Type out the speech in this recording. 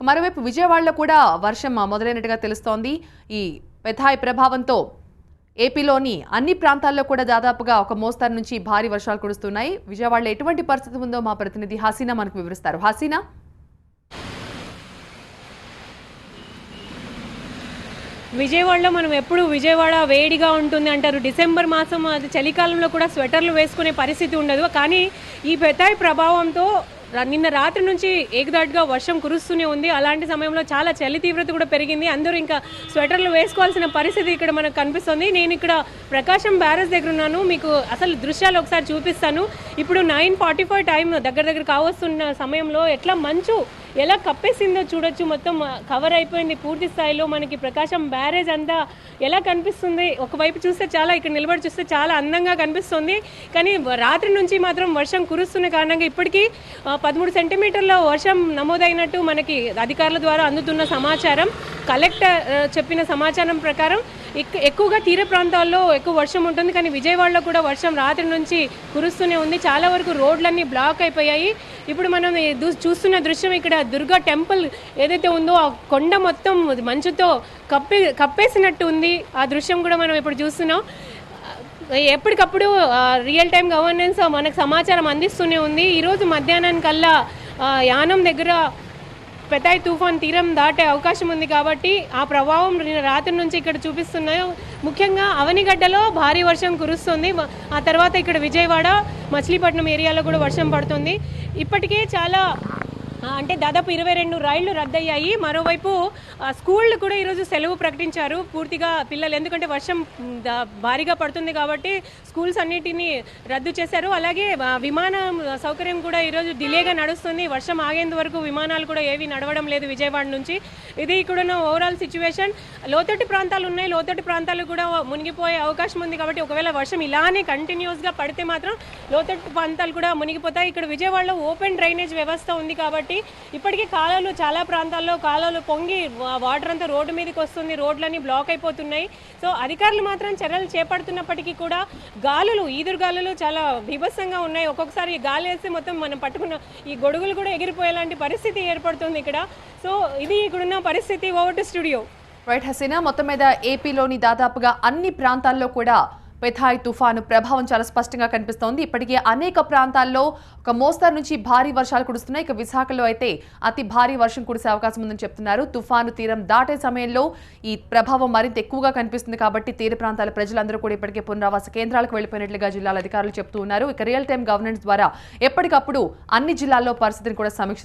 మరోవైపు విజయవాడలో కూడా వర్షం మొదలైనట్టుగా తెలుస్తోంది. ఈ పెథాయ్ ప్రభావంతో ఏపీలోని అన్ని ప్రాంతాల్లో కూడా దాదాపుగా ఒక మోస్తరు నుంచి భారీ వర్షాలు కురుస్తున్నాయి. విజయవాడలో ఎటువంటి పరిస్థితి ఉందో మా ప్రతినిధి హసీనా మనకు వివరిస్తారు. హసీనా, విజయవాడలో మనం ఎప్పుడు విజయవాడ వేడిగా ఉంటుంది అంటారు. డిసెంబర్ మాసం అది చలికాలంలో కూడా స్వెటర్లు వేసుకునే పరిస్థితి ఉండదు. కానీ ఈ పెథాయ్ ప్రభావంతో నిన్న రాత్రి నుంచి ఏకదాటిగా వర్షం కురుస్తూనే ఉంది. అలాంటి సమయంలో చాలా చలి తీవ్రత కూడా పెరిగింది. అందరూ ఇంకా స్వెటర్లు వేసుకోవాల్సిన పరిస్థితి ఇక్కడ మనకు కనిపిస్తుంది. నేను ఇక్కడ ప్రకాశం బ్యారేజ్ దగ్గర ఉన్నాను. మీకు అసలు దృశ్యాలు ఒకసారి చూపిస్తాను. ఇప్పుడు 9:45 టైం దగ్గర కావస్తున్న సమయంలో ఎట్లా మంచు ఎలా కప్పేసిందో చూడొచ్చు. మొత్తం కవర్ అయిపోయింది పూర్తి స్థాయిలో. మనకి ప్రకాశం బ్యారేజ్ అంతా ఎలా కనిపిస్తుంది, ఒకవైపు చూస్తే చాలా, ఇక్కడ నిలబడి చూస్తే చాలా అందంగా కనిపిస్తుంది. కానీ రాత్రి నుంచి మాత్రం వర్షం కురుస్తున్న కారణంగా ఇప్పటికీ 13 సెంటీమీటర్ల వర్షం నమోదైనట్టు మనకి అధికారుల ద్వారా అందుతున్న సమాచారం. కలెక్టర్ చెప్పిన సమాచారం ప్రకారం ఎక్కువగా తీర ప్రాంతాల్లో ఎక్కువ వర్షం ఉంటుంది. కానీ విజయవాడలో కూడా వర్షం రాత్రి నుంచి కురుస్తూనే ఉంది. చాలా వరకు రోడ్లన్నీ బ్లాక్ అయిపోయాయి. ఇప్పుడు మనం చూస్తున్న దృశ్యం ఇక్కడ దుర్గా టెంపుల్ ఏదైతే ఉందో ఆ కొండ మొత్తం మంచుతో కప్పేసినట్టు ఉంది. ఆ దృశ్యం కూడా మనం ఇప్పుడు చూస్తున్నాం. ఎప్పటికప్పుడు రియల్ టైం గవర్నెన్స్ మనకు సమాచారం అందిస్తూనే ఉంది. ఈరోజు మధ్యాహ్నానికల్లా యానం దగ్గర పెథాయ్ తుఫాన్ తీరం దాటే అవకాశం ఉంది. కాబట్టి ఆ ప్రభావం రాత్రి నుంచి ఇక్కడ చూపిస్తున్నాయి. ముఖ్యంగా అవనిగడ్డలో భారీ వర్షం కురుస్తుంది. ఆ తర్వాత ఇక్కడ విజయవాడ, మచిలీపట్నం ఏరియాలో కూడా వర్షం పడుతుంది. ఇప్పటికే చాలా అంటే దాదాపు 22 రైళ్లు రద్దయ్యాయి. మరోవైపు స్కూళ్ళు కూడా ఈరోజు సెలవు ప్రకటించారు పూర్తిగా పిల్లలు, ఎందుకంటే వర్షం భారీగా పడుతుంది కాబట్టి స్కూల్స్ అన్నిటినీ రద్దు చేశారు. అలాగే విమానం సౌకర్యం కూడా ఈరోజు డిలేగా నడుస్తుంది. వర్షం ఆగేంత వరకు విమానాలు కూడా ఏవి నడవడం లేదు విజయవాడ నుంచి. ఇది ఇక్కడున్న ఓవరాల్ సిచ్యువేషన్. లోతట్టు ప్రాంతాలు ఉన్నాయి, లోతట్టు ప్రాంతాలు కూడా మునిగిపోయే అవకాశం ఉంది. కాబట్టి ఒకవేళ వర్షం ఇలానే కంటిన్యూస్గా పడితే మాత్రం లోతట్టు ప్రాంతాలు కూడా మునిగిపోతాయి. ఇక్కడ విజయవాడలో ఓపెన్ డ్రైనేజ్ వ్యవస్థ ఉంది కాబట్టి ఇప్పటికీ కాలువలు, చాలా ప్రాంతాల్లో కాలువలు పొంగి వాటర్ అంతా రోడ్డు మీదకి వస్తుంది. రోడ్లన్నీ బ్లాక్ అయిపోతున్నాయి. సో అధికారులు మాత్రం చర్యలు చేపడుతున్నప్పటికీ కూడా గాలులు, ఈదురుగాలులు చాలా బీభత్సంగా ఉన్నాయి. ఒక్కొక్కసారి గాలి వేస్తే మొత్తం మనం పట్టుకున్న ఈ గొడుగులు కూడా ఎగిరిపోయేలాంటి పరిస్థితి ఏర్పడుతుంది ఇక్కడ. సో ఇది ఇక్కడున్న పరిస్థితి. Over to studio. Right Hasina, మొత్తం మీద ఏపీలోని దాదాపుగా అన్ని ప్రాంతాల్లో కూడా పెథాయ్ తుఫాను ప్రభావం చాలా స్పష్టంగా కనిపిస్తోంది. ఇప్పటికే అనేక ప్రాంతాల్లో ఒక మోస్తరు నుంచి భారీ వర్షాలు కురుస్తున్నాయి. ఇక విశాఖలో అయితే అతి భారీ వర్షం కురిసే అవకాశం ఉందని చెప్తున్నారు. తుఫాను తీరం దాటే సమయంలో ఈ ప్రభావం మరింత ఎక్కువగా కనిపిస్తుంది. కాబట్టి తీర ప్రాంతాల ప్రజలందరూ కూడా ఇప్పటికే పునరావాస కేంద్రాలకు వెళ్లిపోయినట్లుగా జిల్లాల అధికారులు చెప్తూ ఉన్నారు. ఇక రియల్ టైం గవర్నెన్స్ ద్వారా ఎప్పటికప్పుడు అన్ని జిల్లాల్లో పరిస్థితిని కూడా సమీక్ష